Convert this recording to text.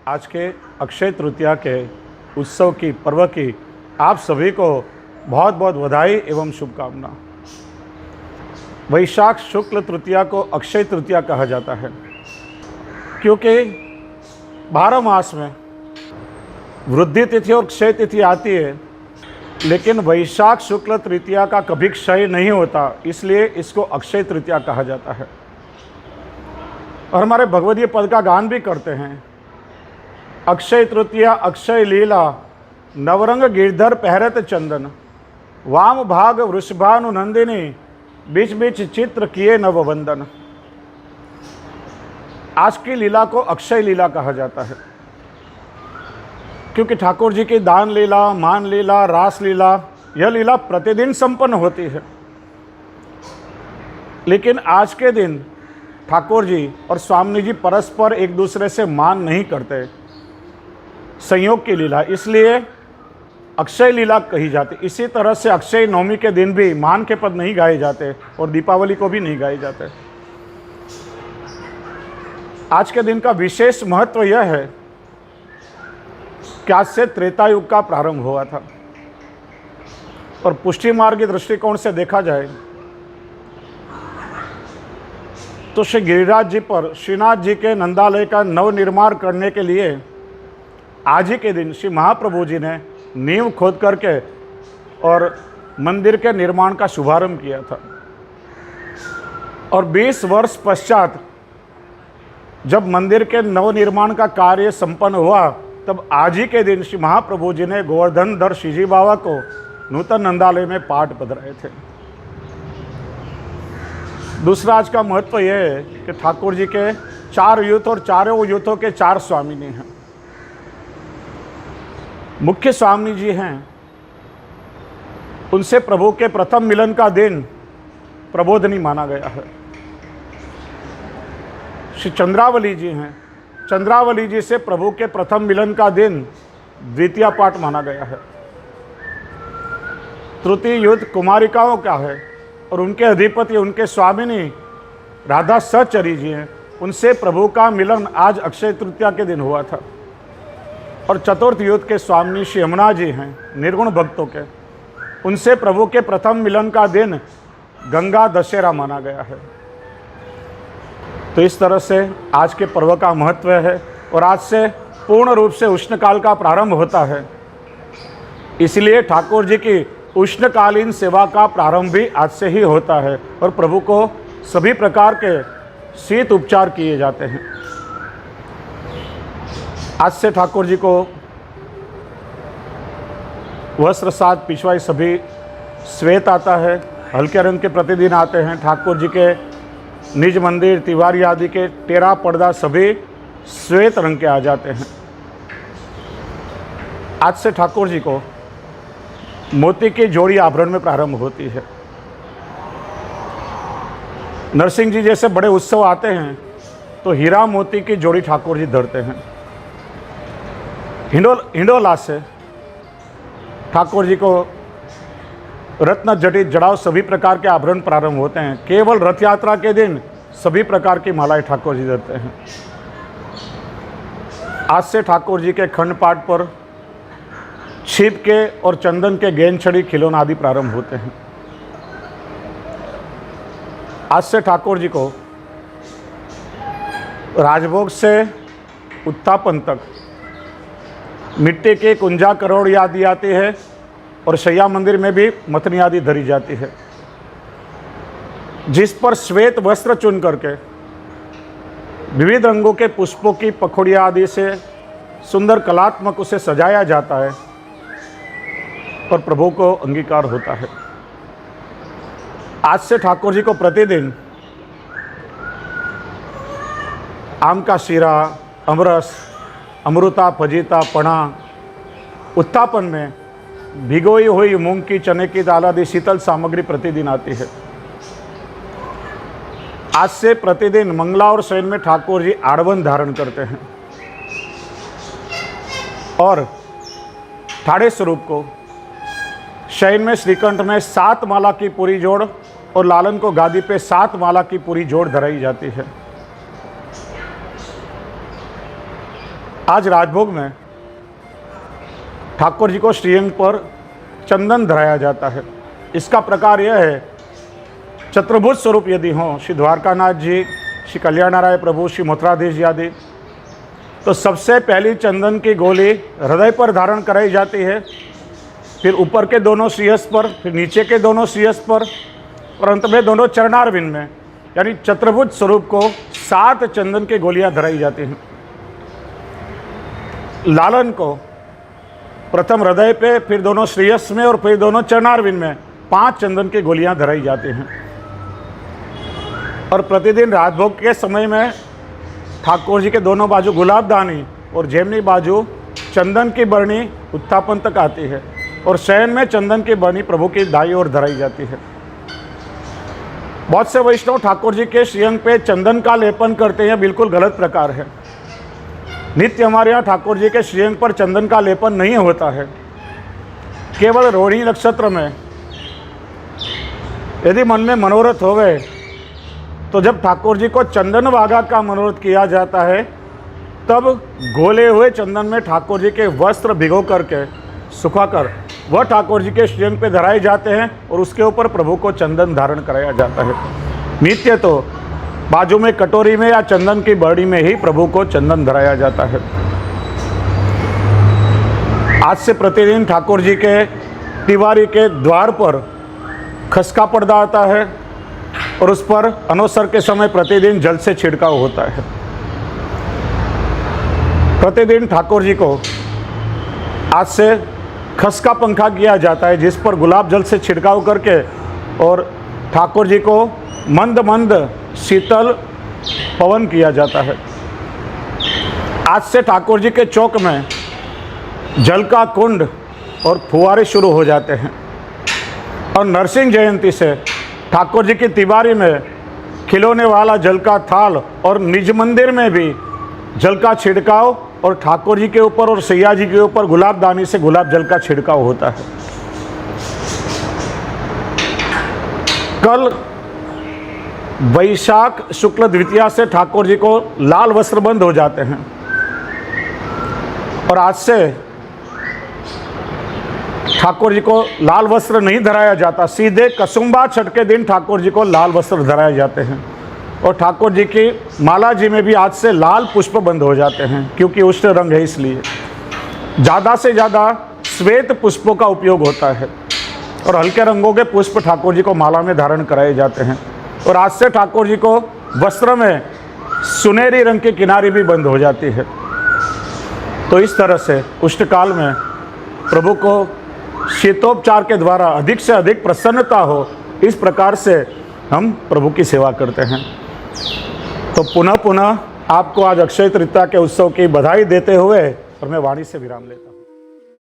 आज के अक्षय तृतीया के उत्सव की पर्व की आप सभी को बहुत बहुत बधाई एवं शुभकामना। वैशाख शुक्ल तृतीया को अक्षय तृतीया कहा जाता है क्योंकि 12 मास में वृद्धि तिथि और क्षय तिथि आती है, लेकिन वैशाख शुक्ल तृतीया का कभी क्षय नहीं होता, इसलिए इसको अक्षय तृतीया कहा जाता है। और हमारे भगवदीय पद का गान भी करते हैं। अक्षय तृतीया अक्षय लीला, नवरंग गिरधर पहरत चंदन, वाम भाग वृषभानु नंदिनी, बीच बीच चित्र किए नववंदन। आज की लीला को अक्षय लीला कहा जाता है क्योंकि ठाकुर जी की दान लीला, मान लीला, रास लीला, यह लीला प्रतिदिन संपन्न होती है। लेकिन आज के दिन ठाकुर जी और स्वामी जी परस्पर एक दूसरे से मान नहीं करते, संयोग की लीला, इसलिए अक्षय लीला कही जाती। इसी तरह से अक्षय नवमी के दिन भी मान के पद नहीं गाए जाते और दीपावली को भी नहीं गाए जाते। आज के दिन का विशेष महत्व यह है कि आज से त्रेता युग का प्रारंभ हुआ था और पुष्टि मार्गी दृष्टिकोण से देखा जाए तो श्री गिरिराज जी पर श्रीनाथ जी के नंदालय का नवनिर्माण करने के लिए आज ही के दिन श्री महाप्रभु जी ने नींव खोद करके और मंदिर के निर्माण का शुभारंभ किया था। और 20 वर्ष पश्चात जब मंदिर के नवनिर्माण का कार्य संपन्न हुआ, तब आज ही के दिन श्री महाप्रभु जी ने गोवर्धन धर श्रीजी बाबा को नूतन नंदालय में पाठ पधराए थे। दूसरा आज का महत्व यह है कि ठाकुर जी के 4 यूथ और चारों यूथों के 4 स्वामिनी हैं। मुख्य स्वामी जी हैं, उनसे प्रभु के प्रथम मिलन का दिन प्रबोधनी माना गया है। श्री चंद्रावली जी हैं, चंद्रावली जी से प्रभु के प्रथम मिलन का दिन द्वितीय पाठ माना गया है। तृतीय युद्ध कुमारिकाओं का है और उनके अधिपति, उनके स्वामिनी राधा सचरी जी हैं, उनसे प्रभु का मिलन आज अक्षय तृतीया के दिन हुआ था। और चतुर्थ युद्ध के स्वामी श्री यमुना जी हैं, निर्गुण भक्तों के, उनसे प्रभु के प्रथम मिलन का दिन गंगा दशहरा माना गया है। तो इस तरह से आज के पर्व का महत्व है और आज से पूर्ण रूप से उष्णकाल का प्रारंभ होता है। इसलिए ठाकुर जी की उष्णकालीन सेवा का प्रारंभ भी आज से ही होता है और प्रभु को सभी प्रकार के शीत उपचार किए जाते हैं। आज से ठाकुर जी को वस्त्र साथ पिछवाई सभी श्वेत आता है, हल्के रंग के प्रतिदिन आते हैं। ठाकुर जी के निज मंदिर, तिवारी आदि के टेरा पर्दा सभी श्वेत रंग के आ जाते हैं। आज से ठाकुर जी को मोती की जोड़ी आभरण में प्रारंभ होती है। नरसिंह जी जैसे बड़े उत्सव आते हैं तो हीरा मोती की जोड़ी ठाकुर जी धरते हैं। हिंडोला से ठाकुर जी को रत्न जटित जड़ाव सभी प्रकार के आभरण प्रारंभ होते हैं। केवल रथ यात्रा के दिन सभी प्रकार की मालाएं ठाकुर जी धरते हैं। आज से ठाकुर जी के खंड पाठ पर छिप के और चंदन के गेंद छड़ी खिलौना आदि प्रारंभ होते हैं। आज से ठाकुर जी को राजभोग से उत्थापन तक मिट्टी के कुंजा करोड़ आदि आती है और शैया मंदिर में भी मथनी आदि धरी जाती है, जिस पर श्वेत वस्त्र चुन करके विविध रंगों के पुष्पों की पखुड़िया आदि से सुंदर कलात्मक उसे सजाया जाता है और प्रभु को अंगीकार होता है। आज से ठाकुर जी को प्रतिदिन आम का शीरा, अमरस, अमृता, फजीता, पना, उत्थापन में भिगोई हुई मूंग की, चने की दाल आदि शीतल सामग्री प्रतिदिन आती है। आज से प्रतिदिन मंगला और शयन में ठाकुर जी आड़वन धारण करते हैं और ठाड़े स्वरूप को शयन में श्रीकंठ में 7 माला की पूरी जोड़ और लालन को गादी पे 7 माला की पूरी जोड़ धराई जाती है। आज राजभोग में ठाकुर जी को श्रीअंग पर चंदन धराया जाता है। इसका प्रकार यह है, चतुर्भुज स्वरूप यदि हों श्री द्वारकानाथ जी, श्री कल्याणराय प्रभु, श्री मथुराधीश जी आदि, तो सबसे पहली चंदन की गोली हृदय पर धारण कराई जाती है, फिर ऊपर के दोनों श्रीयस पर, फिर नीचे के दोनों श्रीयस पर, और अंत में दोनों चरणारविंद में, यानी चतुर्भुज स्वरूप को 7 चंदन की गोलियां धराई जाती हैं। लालन को प्रथम हृदय पे, फिर दोनों श्रीयस में और फिर दोनों चरणारविंद में 5 चंदन की गोलियां धराई जाती हैं। और प्रतिदिन राजभोग के समय में ठाकुर जी के दोनों बाजू गुलाबदानी और जेमनी बाजू चंदन की बरनी उत्थापन तक आती है, और शयन में चंदन की बरनी प्रभु की दाईं ओर धराई जाती है। बहुत से वैष्णव ठाकुर जी के श्रीअंग पे चंदन का लेपन करते हैं, बिल्कुल गलत प्रकार है। नित्य हमारे यहाँ ठाकुर जी के श्रीअंग पर चंदन का लेपन नहीं होता है। केवल रोहिणी नक्षत्र में यदि मन में मनोरथ होवे तो जब ठाकुर जी को चंदन वागा का मनोरथ किया जाता है, तब घोले हुए चंदन में ठाकुर जी के वस्त्र भिगो करके सुखाकर वह ठाकुर जी के श्रीअंग पे धराए जाते हैं, और उसके ऊपर प्रभु को चंदन धारण कराया जाता है। नित्य तो बाजू में कटोरी में या चंदन की बरनी में ही प्रभु को चंदन धराया जाता है। आज से प्रतिदिन ठाकुर जी के तिवारी के द्वार पर खसका पर्दा आता है, और उस पर अनवसर के समय प्रतिदिन जल से छिड़काव होता है। प्रतिदिन ठाकुर जी को आज से खसका पंखा किया जाता है, जिस पर गुलाब जल से छिड़काव करके और ठाकुर जी को मंद मंद शीतल पवन किया जाता है। आज से ठाकुर जी के चौक में जल का कुंड और फुहारे शुरू हो जाते हैं, और नरसिंह जयंती से ठाकुर जी की तिवारी में खिलौने वाला जल का थाल और निज मंदिर में भी जल का छिड़काव, और ठाकुर जी के ऊपर और सैया जी के ऊपर गुलाबदानी से गुलाब जल का छिड़काव होता है। कल वैशाख शुक्ल द्वितीया से ठाकुर जी को लाल वस्त्र बंद हो जाते हैं, और आज से ठाकुर जी को लाल वस्त्र नहीं धराया जाता। सीधे कसुम्बा छठ के दिन ठाकुर जी को लाल वस्त्र धराए जाते हैं, और ठाकुर जी की माला जी में भी आज से लाल पुष्प बंद हो जाते हैं, क्योंकि उष्ण रंग है इसलिए। ज़्यादा से ज़्यादा श्वेत पुष्पों का उपयोग होता है, और हल्के रंगों के पुष्प ठाकुर जी को माला में धारण कराए जाते हैं। और आज से ठाकुर जी को वस्त्र में सुनहरी रंग की किनारी भी बंद हो जाती है। तो इस तरह से उष्णकाल में प्रभु को शीतोपचार के द्वारा अधिक से अधिक प्रसन्नता हो, इस प्रकार से हम प्रभु की सेवा करते हैं। तो पुनः पुनः आपको आज अक्षय तृतीया के उत्सव की बधाई देते हुए और मैं वाणी से विराम लेता हूँ।